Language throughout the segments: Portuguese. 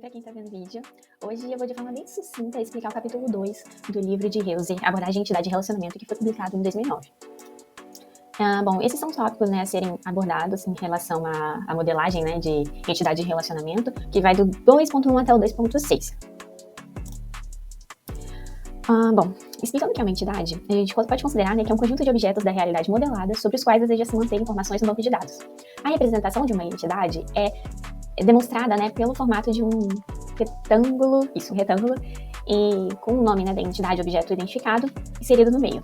para quem está vendo o vídeo. Hoje eu vou de forma bem sucinta explicar o capítulo 2 do livro de Heuser, Abordagem, Entidade e Relacionamento, que foi publicado em 2009. Bom, esses são tópicos, né, a serem abordados em relação à modelagem, né, de entidade e relacionamento, que vai do 2.1 até o 2.6. Bom, explicando o que é uma entidade, a gente pode considerar, né, que é um conjunto de objetos da realidade modelada sobre os quais deseja-se manter informações no banco de dados. A representação de uma entidade é demonstrada, né, pelo formato de um retângulo, e com o nome, né, da entidade objeto identificado inserido no meio.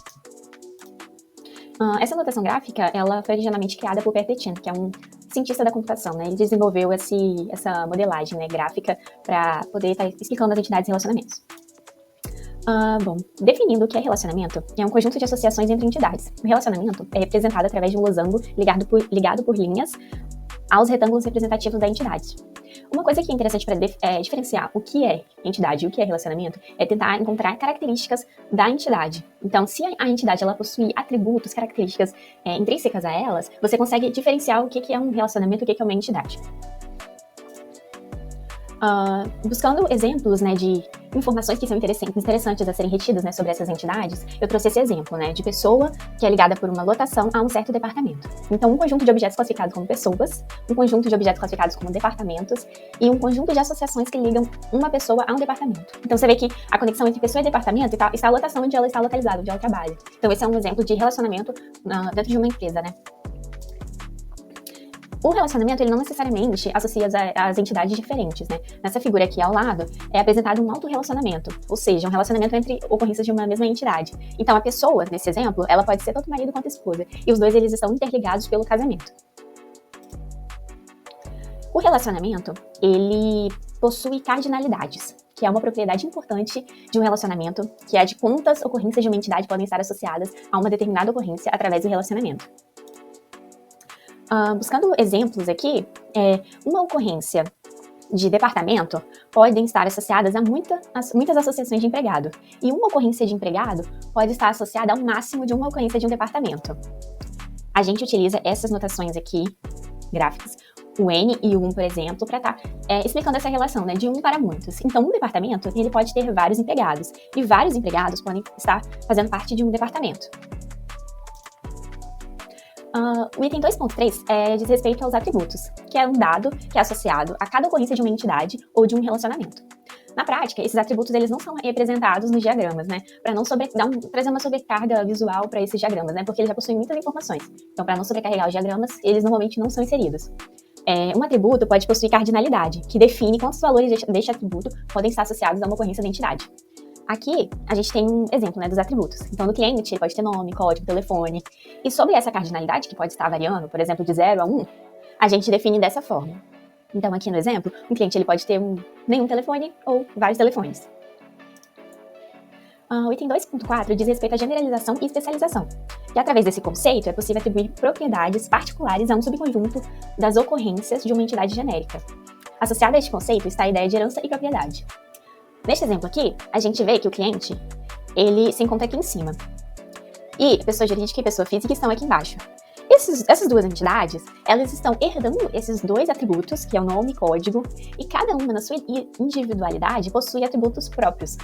Essa notação gráfica, ela foi originalmente criada por Peter Chen, que é um cientista da computação, né? Ele desenvolveu essa modelagem, né, gráfica para poder estar explicando as entidades e relacionamentos. Bom, definindo o que é relacionamento, é um conjunto de associações entre entidades. O relacionamento é representado através de um losango ligado por linhas aos retângulos representativos da entidade. Uma coisa que é interessante para diferenciar o que é entidade e o que é relacionamento é tentar encontrar características da entidade. Então, se a entidade ela possui atributos, características intrínsecas a elas, você consegue diferenciar o que é um relacionamento e o que é uma entidade. Buscando exemplos, né, de informações que são interessantes a serem retidas, né, sobre essas entidades, eu trouxe esse exemplo, né, de pessoa que é ligada por uma lotação a um certo departamento. Então, um conjunto de objetos classificados como pessoas, um conjunto de objetos classificados como departamentos e um conjunto de associações que ligam uma pessoa a um departamento. Então, você vê que a conexão entre pessoa e departamento está a lotação onde ela está localizada, onde ela trabalha. Então, esse é um exemplo de relacionamento dentro de uma empresa, né. O relacionamento, ele não necessariamente associa as entidades diferentes, né? Nessa figura aqui ao lado, é apresentado um autorrelacionamento, ou seja, um relacionamento entre ocorrências de uma mesma entidade. Então, a pessoa, nesse exemplo, ela pode ser tanto marido quanto esposa, e os dois, eles estão interligados pelo casamento. O relacionamento, ele possui cardinalidades, que é uma propriedade importante de um relacionamento, que é de quantas ocorrências de uma entidade podem estar associadas a uma determinada ocorrência através do relacionamento. Buscando exemplos aqui, uma ocorrência de departamento podem estar associadas a muitas associações de empregado. E uma ocorrência de empregado pode estar associada ao máximo de uma ocorrência de um departamento. A gente utiliza essas notações aqui, gráficas, o N e o 1, por exemplo, para estar explicando essa relação, né, de um para muitos. Então, um departamento, ele pode ter vários empregados, e vários empregados podem estar fazendo parte de um departamento. O item 2.3 diz respeito aos atributos, que é um dado que é associado a cada ocorrência de uma entidade ou de um relacionamento. Na prática, esses atributos eles não são representados nos diagramas, né, para não trazer uma sobrecarga visual para esses diagramas, né, porque eles já possuem muitas informações. Então, para não sobrecarregar os diagramas, eles normalmente não são inseridos. Um atributo pode possuir cardinalidade, que define quantos valores deste atributo podem estar associados a uma ocorrência da entidade. Aqui, a gente tem um exemplo, né, dos atributos. Então, no cliente, ele pode ter nome, código, telefone. E sobre essa cardinalidade, que pode estar variando, por exemplo, de 0 a 1, a gente define dessa forma. Então, aqui no exemplo, um cliente ele pode ter nenhum telefone ou vários telefones. O item 2.4 diz respeito à generalização e especialização. E através desse conceito, é possível atribuir propriedades particulares a um subconjunto das ocorrências de uma entidade genérica. Associada a este conceito está a ideia de herança e propriedade. Neste exemplo aqui, a gente vê que o cliente, ele se encontra aqui em cima. E pessoa jurídica e pessoa física estão aqui embaixo. Essas duas entidades, elas estão herdando esses dois atributos, que é o nome e código, e cada uma, na sua individualidade, possui atributos próprios.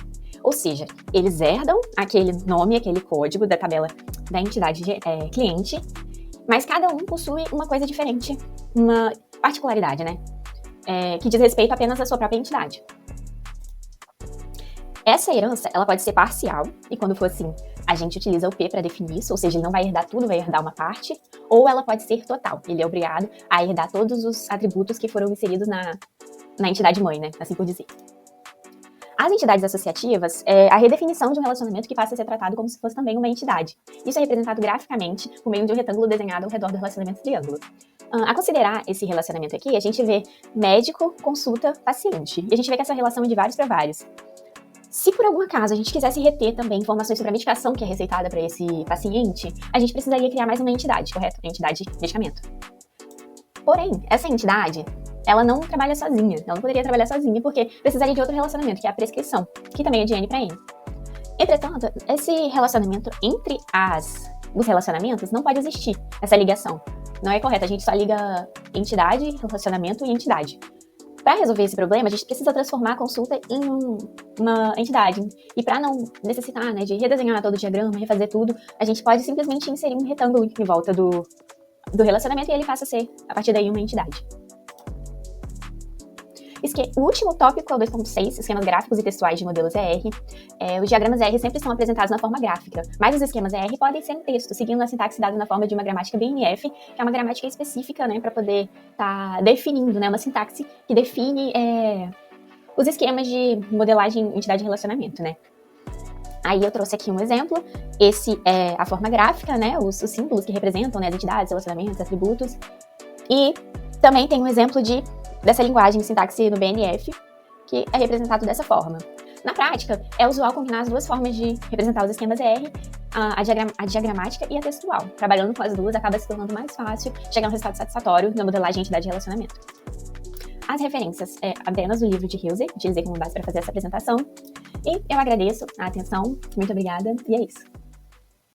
Ou seja, eles herdam aquele nome, aquele código da tabela da entidade cliente, mas cada um possui uma coisa diferente, uma particularidade, né? Que diz respeito apenas à sua própria entidade. Essa herança, ela pode ser parcial, e quando for assim, a gente utiliza o P para definir isso, ou seja, ele não vai herdar tudo, vai herdar uma parte, ou ela pode ser total, ele é obrigado a herdar todos os atributos que foram inseridos na entidade mãe, né, assim por dizer. As entidades associativas é a redefinição de um relacionamento que passa a ser tratado como se fosse também uma entidade. Isso é representado graficamente por meio de um retângulo desenhado ao redor do relacionamento triângulo. A considerar esse relacionamento aqui, a gente vê médico, consulta, paciente, e a gente vê que essa relação é de vários para vários. Se por algum acaso a gente quisesse reter também informações sobre a medicação que é receitada para esse paciente, a gente precisaria criar mais uma entidade, correto? A entidade medicamento. Porém, essa entidade, ela não trabalha sozinha, ela não poderia trabalhar sozinha porque precisaria de outro relacionamento, que é a prescrição, que também é de N para N. Entretanto, esse relacionamento entre os relacionamentos não pode existir, essa ligação. Não é correto, a gente só liga entidade, relacionamento e entidade. Para resolver esse problema, a gente precisa transformar a consulta em uma entidade. E para não necessitar, né, de redesenhar todo o diagrama, refazer tudo, a gente pode simplesmente inserir um retângulo em volta do relacionamento e ele passa a ser, a partir daí, uma entidade. O último tópico é o 2.6, esquemas gráficos e textuais de modelos ER. Os diagramas ER sempre são apresentados na forma gráfica, mas os esquemas ER podem ser em texto, seguindo a sintaxe dada na forma de uma gramática BNF, que é uma gramática específica, né, para poder estar definindo, né, uma sintaxe que define os esquemas de modelagem, entidade e relacionamento, né. Aí eu trouxe aqui um exemplo, esse é a forma gráfica, né, os símbolos que representam, né, as entidades, relacionamentos, atributos, e também tem um exemplo dessa linguagem de sintaxe no BNF, que é representado dessa forma. Na prática, é usual combinar as duas formas de representar os esquemas ER, a diagramática e a textual. Trabalhando com as duas, acaba se tornando mais fácil chegar a um resultado satisfatório na modelagem entidade e relacionamento. As referências é apenas o livro de Hilse, utilizei como base para fazer essa apresentação. E eu agradeço a atenção, muito obrigada, e é isso.